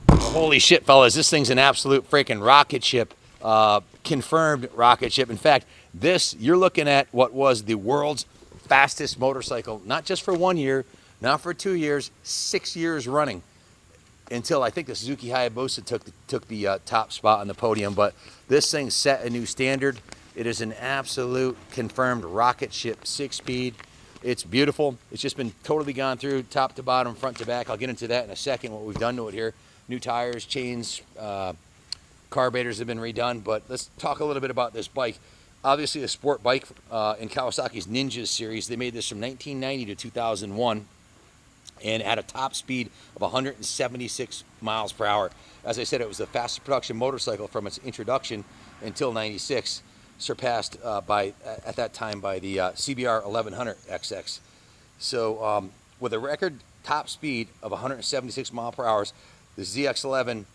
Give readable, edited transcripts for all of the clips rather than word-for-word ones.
Holy shit, fellas, this thing's an absolute freaking rocket ship. Confirmed rocket ship. In fact, you're looking at what was the world's fastest motorcycle, not just for 1 year, not for 2 years, 6 years running, until I think the Suzuki Hayabusa took the top spot on the podium. But this thing set a new standard. It is an absolute confirmed rocket ship, 6-speed. It's beautiful. It's just been totally gone through top to bottom, front to back. I'll get into that in a second, what we've done to it here. New tires, chains, carburetors have been redone. But let's talk a little bit about this bike. Obviously a sport bike in Kawasaki's Ninjas series. They made this from 1990 to 2001 and at a top speed of 176 miles per hour. As I said, it was the fastest production motorcycle from its introduction until 96, surpassed at that time by the CBR 1100 XX. So with a record top speed of 176 miles per hour, the ZX-11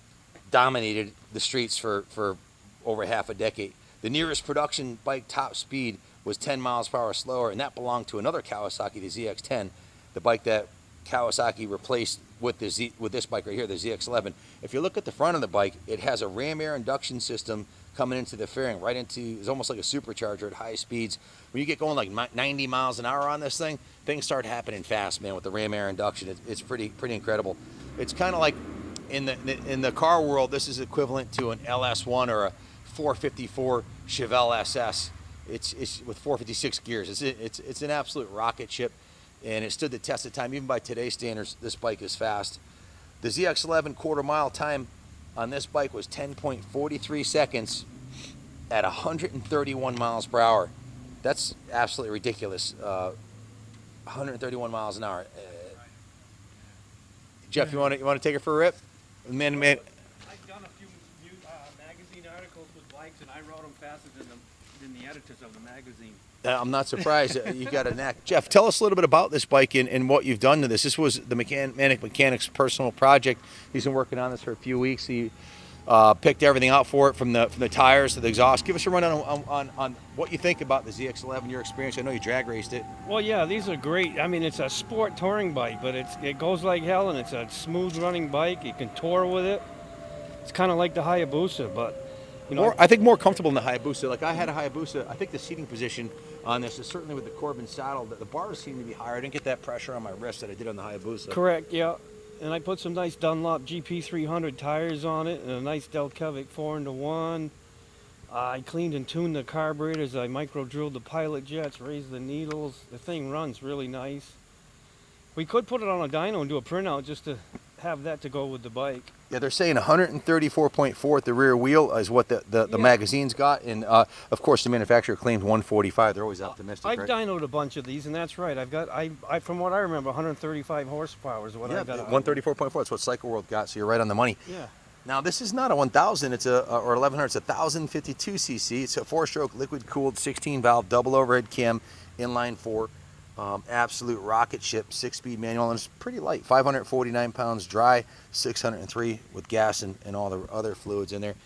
dominated the streets for over half a decade. The nearest production bike top speed was 10 miles per hour slower, and that belonged to another Kawasaki, the ZX-10, the bike that Kawasaki replaced with this bike right here, the ZX-11. If you look at the front of the bike, it has a ram air induction system coming into the fairing, right into, it's almost like a supercharger at high speeds. When you get going like 90 miles an hour on this thing, things start happening fast, man, with the ram air induction. It's pretty incredible. It's kind of like, in the car world, this is equivalent to an LS1 or a 454 Chevelle SS. It's with 456 gears. It's an absolute rocket ship, and it stood the test of time. Even by today's standards, this bike is fast. The ZX-11 quarter mile time on this bike was 10.43 seconds at 131 miles per hour. That's absolutely ridiculous. 131 miles an hour. Jeff, you want to take it for a rip? Man. I've done a few magazine articles with bikes, and I wrote them faster than the editors of the magazine. I'm not surprised. You got a knack. Jeff, tell us a little bit about this bike and what you've done to this. This was the Manic Mechanic's personal project. He's been working on this for a few weeks. He picked everything out for it, from the tires to the exhaust. Give us a rundown on what you think about the ZX-11, your experience. I know you drag raced it. Well, yeah, these are great. I mean, it's a sport touring bike, but it goes like hell, and it's a smooth running bike. You can tour with it. It's kind of like the Hayabusa, but you know, I think more comfortable than the Hayabusa. Like, I had a Hayabusa. I think the seating position on this is certainly with the Corbin saddle. The bars seem to be higher. I didn't get that pressure on my wrist that I did on the Hayabusa. Correct, yeah. And I put some nice Dunlop GP300 tires on it, and a nice Delkevic 4-into-1. I cleaned and tuned the carburetors. I micro drilled the pilot jets, raised the needles. The thing runs really nice. We could put it on a dyno and do a printout just to have that to go with the bike. Yeah, they're saying 134.4 at the rear wheel is what the magazine's got, and of course the manufacturer claimed 145. They're always optimistic. I've right? dynoed a bunch of these, and that's right. I've got from what I remember, 135 horsepower is what I got. 134.4. That's what Cycle World got. So you're right on the money. Yeah. Now this is not a 1000. It's or 1100. It's a 1052 cc. It's a 4-stroke liquid-cooled 16-valve double overhead cam inline 4. Absolute rocket ship, 6-speed manual, and it's pretty light, 549 pounds dry, 603 with gas and all the other fluids in there.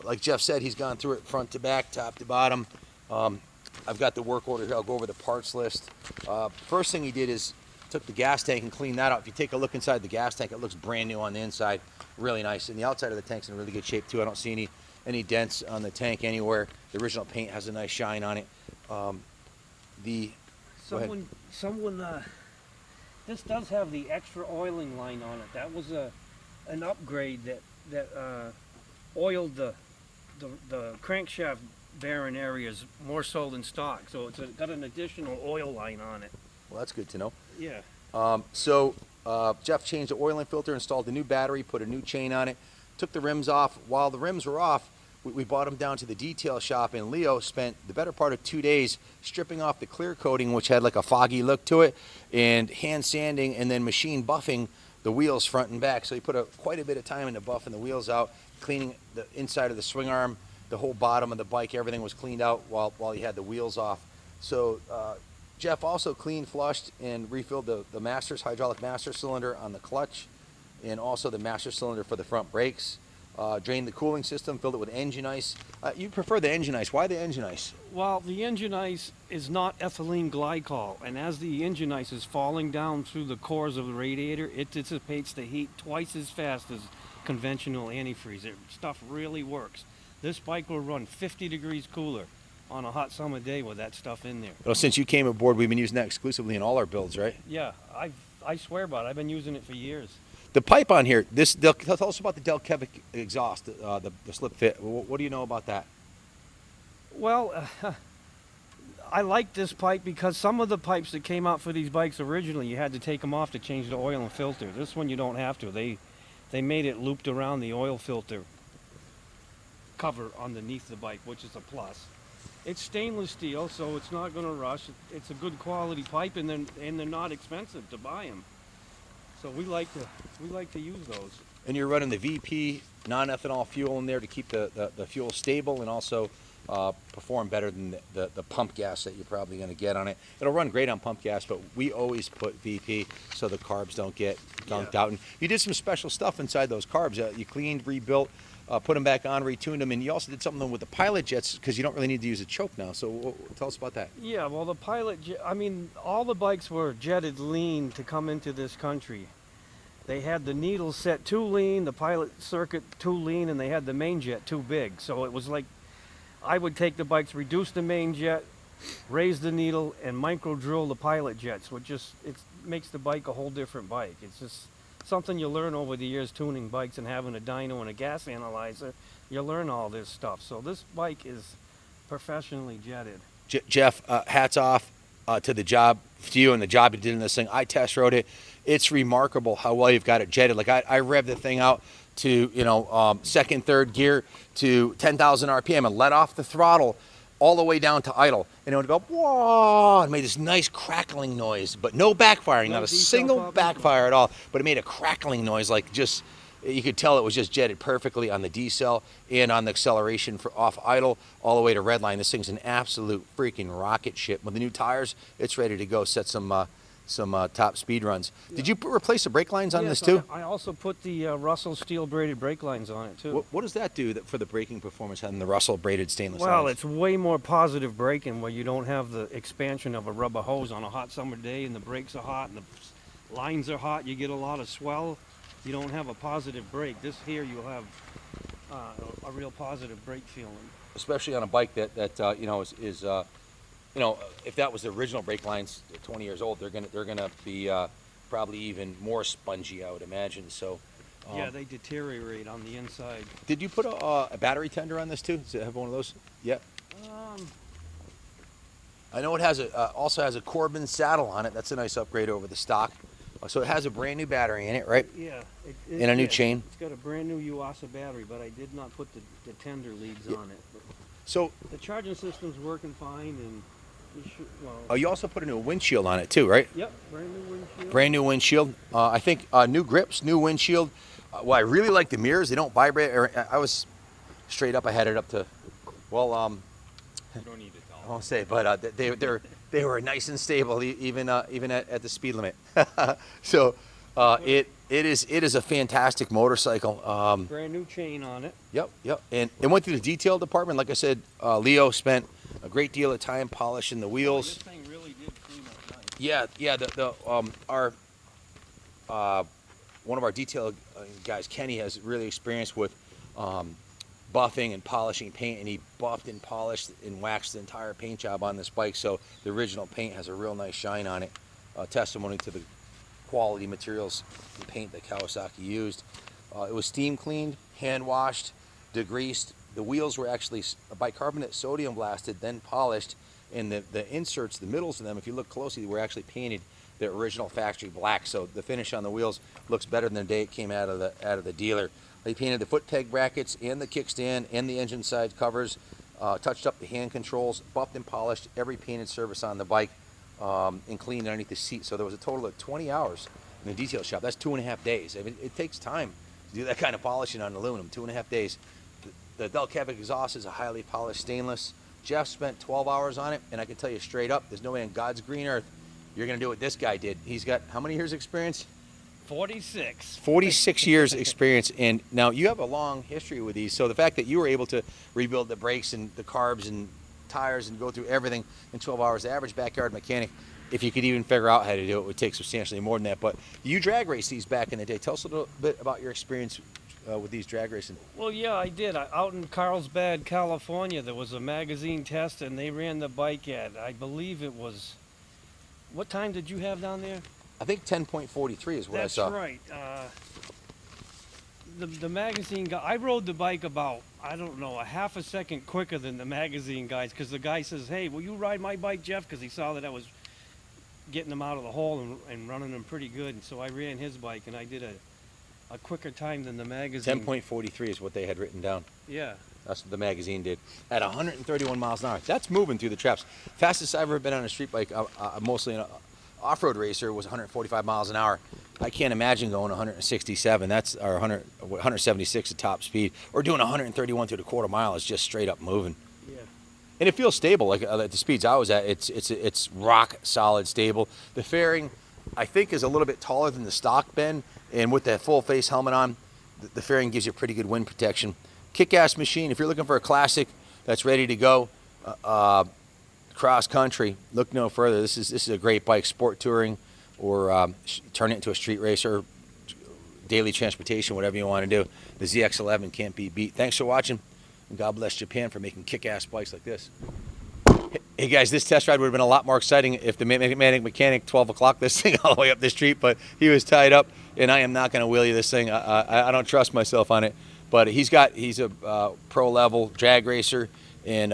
Like Jeff said, he's gone through it front to back, top to bottom. I've got the work order here. I'll go over the parts list. First thing he did is took the gas tank and cleaned that out. If you take a look inside the gas tank, it looks brand new on the inside, really nice. And the outside of the tank's in really good shape too. I don't see any dents on the tank anywhere. The original paint has a nice shine on it. This does have the extra oiling line on it. That was an upgrade that oiled the crankshaft bearing areas more so than stock. So it's got an additional oil line on it. Well, that's good to know. Yeah. Jeff changed the oiling filter, installed a new battery, put a new chain on it, took the rims off. While the rims were off, we brought them down to the detail shop, and Leo spent the better part of 2 days stripping off the clear coating, which had like a foggy look to it, and hand sanding and then machine buffing the wheels front and back. So he put quite a bit of time into buffing the wheels out, cleaning the inside of the swing arm, the whole bottom of the bike. Everything was cleaned out while he had the wheels off. So Jeff also cleaned, flushed, and refilled the hydraulic master cylinder on the clutch, and also the master cylinder for the front brakes. drained the cooling system, filled it with engine ice. You prefer the engine ice. Why the engine ice? Well, the engine ice is not ethylene glycol, and as the engine ice is falling down through the cores of the radiator, it dissipates the heat twice as fast as conventional antifreeze. Stuff really works. This bike will run 50 degrees cooler on a hot summer day with that stuff in there. Well, since you came aboard, we've been using that exclusively in all our builds, right? Yeah, I swear by it. I've been using it for years. The pipe on here, tell us about the Delkevic exhaust, the slip fit. What do you know about that? Well, I like this pipe because some of the pipes that came out for these bikes originally, you had to take them off to change the oil and filter. This one you don't have to. They made it looped around the oil filter cover underneath the bike, which is a plus. It's stainless steel, so it's not going to rust. It's a good quality pipe, and they're not expensive to buy them. So we like to use those. And you're running the VP non-ethanol fuel in there to keep the fuel stable and also perform better than the pump gas that you're probably going to get on it. It'll run great on pump gas, but we always put VP so the carbs don't get gunked out. And you did some special stuff inside those carbs. You cleaned, rebuilt, put them back on, retuned them, and you also did something with the pilot jets because you don't really need to use a choke now. So tell us about that. Yeah, well, the pilot jet, I mean, all the bikes were jetted lean to come into this country. They had the needles set too lean, the pilot circuit too lean, and they had the main jet too big. So it was like I would take the bikes, reduce the main jet, raise the needle, and micro drill the pilot jets, which just it makes the bike a whole different bike. It's just something you learn over the years tuning bikes and having a dyno and a gas analyzer. You learn all this stuff. So this bike is professionally jetted. Jeff, hats off to the job, to you and the job you did in this thing. I test rode it. It's remarkable how well you've got it jetted. Like I revved the thing out to second, third gear to 10,000 RPM and let off the throttle all the way down to idle, and it would go whoa, and made this nice crackling noise, but no backfiring, not a single backfire at all. But it made a crackling noise, like just you could tell it was just jetted perfectly on the decel and on the acceleration for off idle all the way to redline. This thing's an absolute freaking rocket ship. With the new tires, it's ready to go. Set some top speed runs. Yeah. Did you replace the brake lines on this too? I also put the Russell steel braided brake lines on it too. What does that do for the braking performance having the Russell braided stainless lines? Well, it's way more positive braking where you don't have the expansion of a rubber hose on a hot summer day and the brakes are hot and the lines are hot. You get a lot of swell. You don't have a positive brake. This here you'll have a real positive brake feeling. Especially on a bike that is if that was the original brake lines, 20 years old, they're gonna be probably even more spongy, I would imagine. So yeah, they deteriorate on the inside. Did you put a battery tender on this too? Does it have one of those? Yeah. I know it has also has a Corbin saddle on it. That's a nice upgrade over the stock. So it has a brand new battery in it, right? Yeah. And a new chain. It's got a brand new Yuasa battery, but I did not put the tender leads on it. But so the charging system's working fine, and you also put a new windshield on it too, right? Yep, brand new windshield. Brand new windshield. I think new grips, new windshield. Well, I really like the mirrors. They don't vibrate. I was straight up. I had it up to, you don't need to tell. I won't say, but they were nice and stable even at the speed limit. So it is a fantastic motorcycle. Brand new chain on it. Yep. And it went through the detail department. Like I said, Leo spent a great deal of time polishing the wheels. This thing really did clean up nice. Yeah. One of our detail guys, Kenny, has really experience with buffing and polishing paint, and he buffed and polished and waxed the entire paint job on this bike. So the original paint has a real nice shine on it. Testimony to the quality materials and paint that Kawasaki used. It was steam cleaned, hand washed, degreased. The wheels were actually bicarbonate sodium blasted, then polished, and the inserts, the middles of them, if you look closely, were actually painted the original factory black. So the finish on the wheels looks better than the day it came out of the dealer. They painted the foot peg brackets and the kickstand and the engine side covers, touched up the hand controls, buffed and polished every painted surface on the bike, and cleaned underneath the seat. So there was a total of 20 hours in the detail shop. That's 2.5 days. I mean, it takes time to do that kind of polishing on aluminum, 2.5 days. The Delkevic exhaust is a highly polished stainless. Jeff spent 12 hours on it, and I can tell you straight up, there's no way on God's green earth you're going to do what this guy did. He's got how many years experience? 46. 46 years experience, and now you have a long history with these. So the fact that you were able to rebuild the brakes and the carbs and tires and go through everything in 12 hours, the average backyard mechanic, if you could even figure out how to do it, would take substantially more than that. But you drag race these back in the day. Tell us a little bit about your experience with these drag racing. Well, yeah, I did. Out in Carlsbad, California, there was a magazine test, and they ran the bike at, I believe it was, what time did you have down there? I think 10.43 is what I saw. That's right. The magazine guy, I rode the bike about, I don't know, a half a second quicker than the magazine guys, because the guy says, hey, will you ride my bike, Jeff? Because he saw that I was getting them out of the hole and running them pretty good. And so I ran his bike, and I did a quicker time than the magazine. 10.43 is what they had written down. Yeah. That's what the magazine did. At 131 miles an hour. That's moving through the traps. Fastest I've ever been on a street bike, mostly an off-road racer, was 145 miles an hour. I can't imagine going 167. That's our 176 at top speed. Or doing 131 through the quarter mile is just straight up moving. Yeah. And it feels stable. Like at the speeds I was at, it's rock solid stable. The fairing, I think, is a little bit taller than the stock bend. And with that full face helmet on, the fairing gives you pretty good wind protection. Kick-ass machine. If you're looking for a classic that's ready to go cross country, look no further. This is a great bike, sport touring, or turn it into a street racer, daily transportation, whatever you want to do. The ZX-11 can't be beat. Thanks for watching, and God bless Japan for making kick-ass bikes like this. Hey guys, this test ride would have been a lot more exciting if the mechanic 12 o'clock this thing all the way up the street, but he was tied up, and I am not going to wheelie this thing. I don't trust myself on it, but he's a pro level drag racer and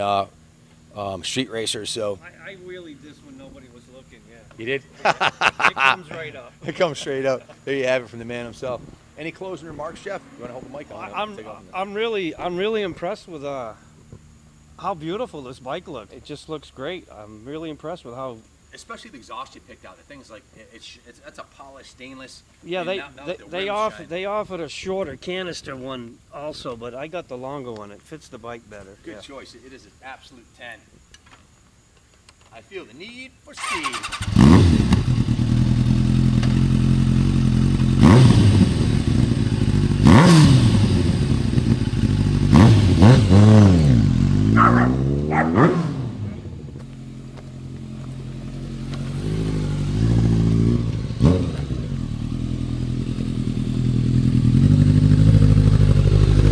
street racer. So I wheelied this when nobody was looking. Yeah. you did. It comes right up. It comes straight up. There you have it from the man himself. Any closing remarks, Jeff? You want to hold the mic on? I'm really impressed with how beautiful this bike looks. It just looks great. I'm really impressed with how. Especially the exhaust you picked out. The thing's like that's a polished stainless. Yeah, they offered a shorter canister one also, but I got the longer one. It fits the bike better. Good choice. It is an absolute 10. I feel the need for speed.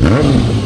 Mm-hmm.